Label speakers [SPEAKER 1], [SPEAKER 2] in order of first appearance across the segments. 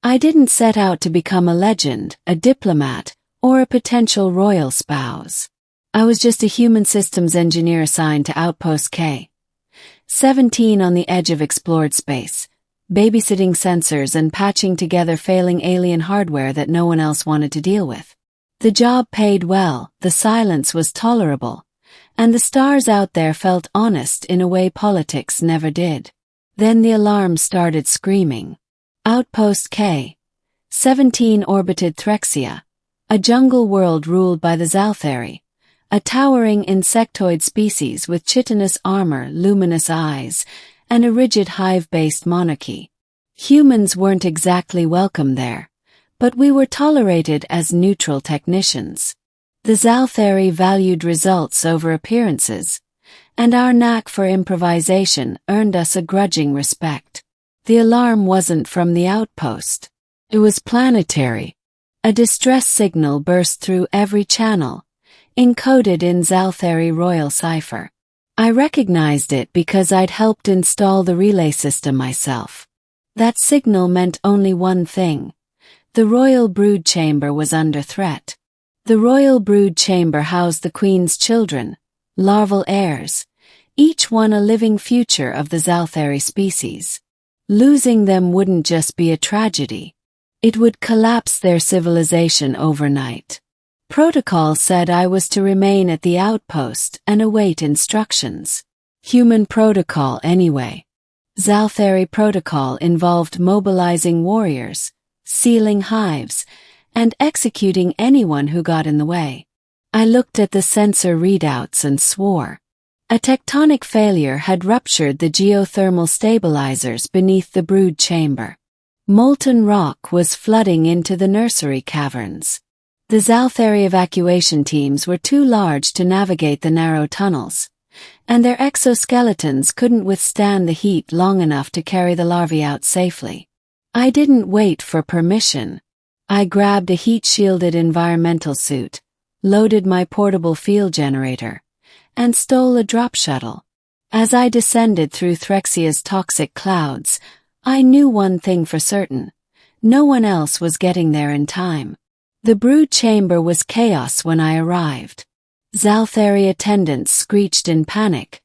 [SPEAKER 1] I didn't set out to become a legend, a diplomat, or a potential royal spouse. I was just a human systems engineer assigned to Outpost K-17 on the edge of explored space, babysitting sensors and patching together failing alien hardware that no one else wanted to deal with. The job paid well, the silence was tolerable, and the stars out there felt honest in a way politics never did. Then the alarm started screaming. Outpost K-17 orbited Threxia, a jungle world ruled by the Zalthari, a towering insectoid species with chitinous armor, luminous eyes, and a rigid hive-based monarchy. Humans weren't exactly welcome there, but we were tolerated as neutral technicians. The Zalthari valued results over appearances, and our knack for improvisation earned us a grudging respect. The alarm wasn't from the outpost. It was planetary. A distress signal burst through every channel, encoded in Zalthari royal cipher. I recognized it because I'd helped install the relay system myself. That signal meant only one thing. The royal brood chamber was under threat. The royal brood chamber housed the queen's children, larval heirs, each one a living future of the Zalthari species. Losing them wouldn't just be a tragedy. It would collapse their civilization overnight. Protocol said I was to remain at the outpost and await instructions. Human protocol anyway. Zalthari protocol involved mobilizing warriors, sealing hives, and executing anyone who got in the way. I looked at the sensor readouts and swore. A tectonic failure had ruptured the geothermal stabilizers beneath the brood chamber. Molten rock was flooding into the nursery caverns. The Zalthari evacuation teams were too large to navigate the narrow tunnels, and their exoskeletons couldn't withstand the heat long enough to carry the larvae out safely. I didn't wait for permission. I grabbed a heat-shielded environmental suit, loaded my portable field generator, and stole a drop shuttle. As I descended through Threxia's toxic clouds, I knew one thing for certain. No one else was getting there in time. The brood chamber was chaos when I arrived. Zalthari attendants screeched in panic,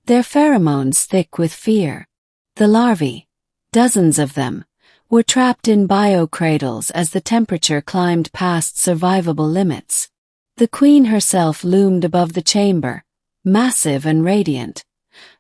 [SPEAKER 1] their pheromones thick with fear. The larvae, dozens of them, were trapped in biocradles as the temperature climbed past survivable limits. The queen herself loomed above the chamber, massive and radiant,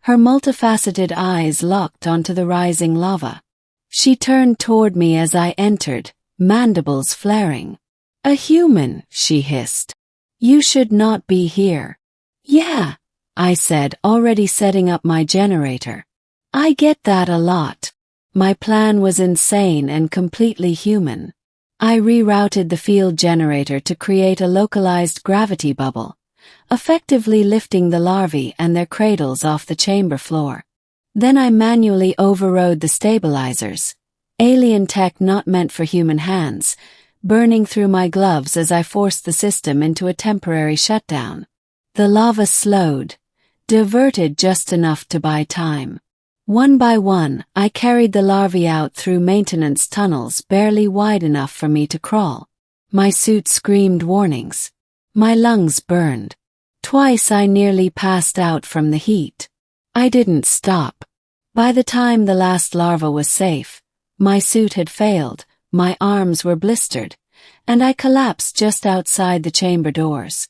[SPEAKER 1] her multifaceted eyes locked onto the rising lava. She turned toward me as I entered, mandibles flaring. "A human," she hissed. "You should not be here." "Yeah," I said, already setting up my generator. "I get that a lot." My plan was insane and completely human. I rerouted the field generator to create a localized gravity bubble, effectively lifting the larvae and their cradles off the chamber floor. Then I manually overrode the stabilizers, alien tech not meant for human hands, burning through my gloves as I forced the system into a temporary shutdown. The lava slowed, diverted just enough to buy time. One by one, I carried the larvae out through maintenance tunnels barely wide enough for me to crawl. My suit screamed warnings. My lungs burned. Twice I nearly passed out from the heat. I didn't stop. By the time the last larva was safe, my suit had failed, my arms were blistered, and I collapsed just outside the chamber doors.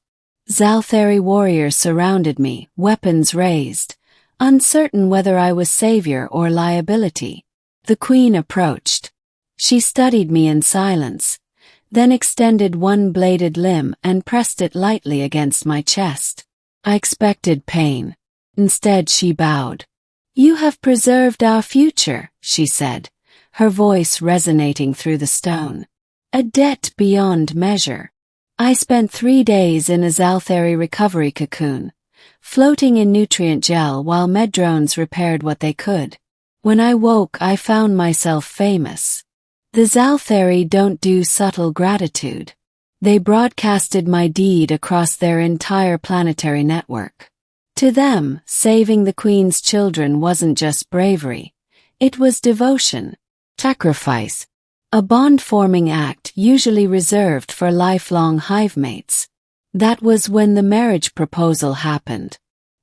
[SPEAKER 1] Zalthari warriors surrounded me, weapons raised, uncertain whether I was savior or liability. The queen approached. She studied me in silence, then extended one bladed limb and pressed it lightly against my chest. I expected pain. Instead, she bowed. "You have preserved our future," she said, her voice resonating through the stone. "A debt beyond measure." I spent 3 days in a Zalthari recovery cocoon, floating in nutrient gel while meddrones repaired what they could. When I woke, I found myself famous. The Zalthari don't do subtle gratitude. They broadcasted my deed across their entire planetary network. To them, saving the Queen's children wasn't just bravery. It was devotion, sacrifice. a bond-forming act usually reserved for lifelong hive mates. That was when the marriage proposal happened.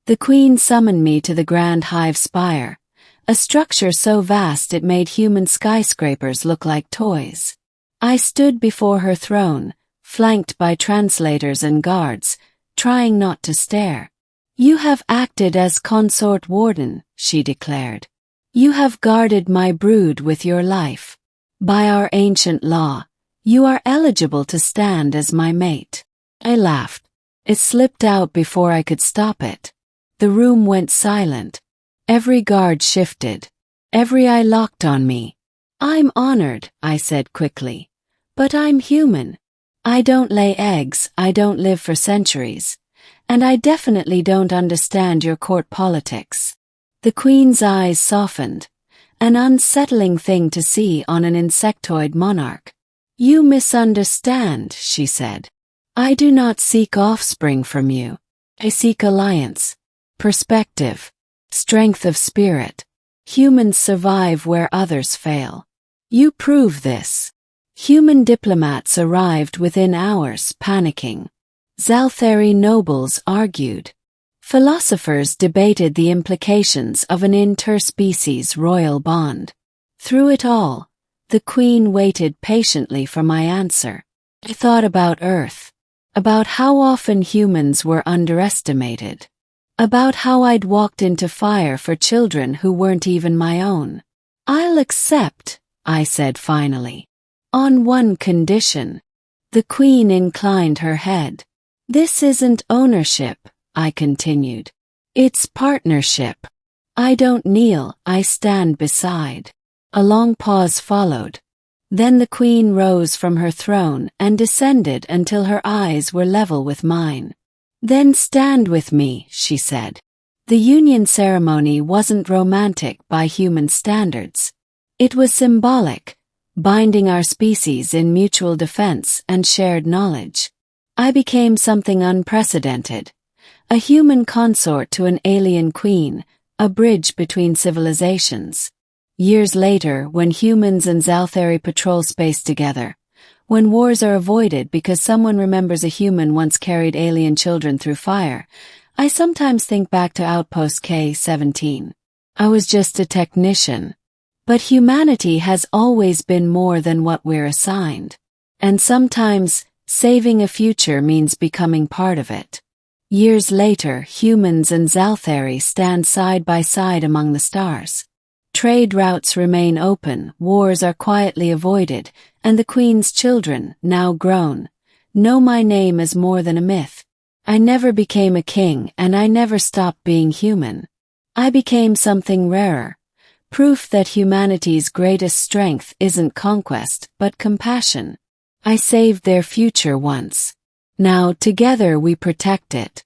[SPEAKER 1] The Queen summoned me to the Grand Hive Spire, a structure so vast it made human skyscrapers look like toys. I stood before her throne, flanked by translators and guards, trying not to stare. "You have acted as consort warden," she declared. "You have guarded my brood with your life. By our ancient law, you are eligible to stand as my mate." I laughed. It slipped out before I could stop it. The room went silent. Every guard shifted. Every eye locked on me. "I'm honored," I said quickly. "But I'm human. I don't lay eggs, I don't live for centuries. And I definitely don't understand your court politics." The Queen's eyes softened. An unsettling thing to see on an insectoid monarch. "You misunderstand," she said. "I do not seek offspring from you. I seek alliance, perspective, strength of spirit. Humans survive where others fail. You prove this." Human diplomats arrived within hours, panicking. Zalthari nobles argued. Philosophers debated the implications of an interspecies royal bond. Through it all, the Queen waited patiently for my answer. I thought about Earth, about how often humans were underestimated, about how I'd walked into fire for children who weren't even my own. "I'll accept," I said finally. "On one condition." The Queen inclined her head. "This isn't ownership," I continued. "It's partnership. I don't kneel, I stand beside." A long pause followed. Then the Queen rose from her throne and descended until her eyes were level with mine. "Then stand with me," she said. The union ceremony wasn't romantic by human standards. It was symbolic, binding our species in mutual defense and shared knowledge. I became something unprecedented. A human consort to an alien queen, a bridge between civilizations. Years later, when humans and Zalthari patrol space together, when wars are avoided because someone remembers a human once carried alien children through fire, I sometimes think back to Outpost K-17. I was just a technician. But humanity has always been more than what we're assigned. And sometimes, saving a future means becoming part of it. Years later, humans and Zalthari stand side by side among the stars. Trade routes remain open, wars are quietly avoided, and the Queen's children, now grown, know my name as more than a myth. I never became a king, and I never stopped being human. I became something rarer. Proof that humanity's greatest strength isn't conquest, but compassion. I saved their future once. Now together we protect it.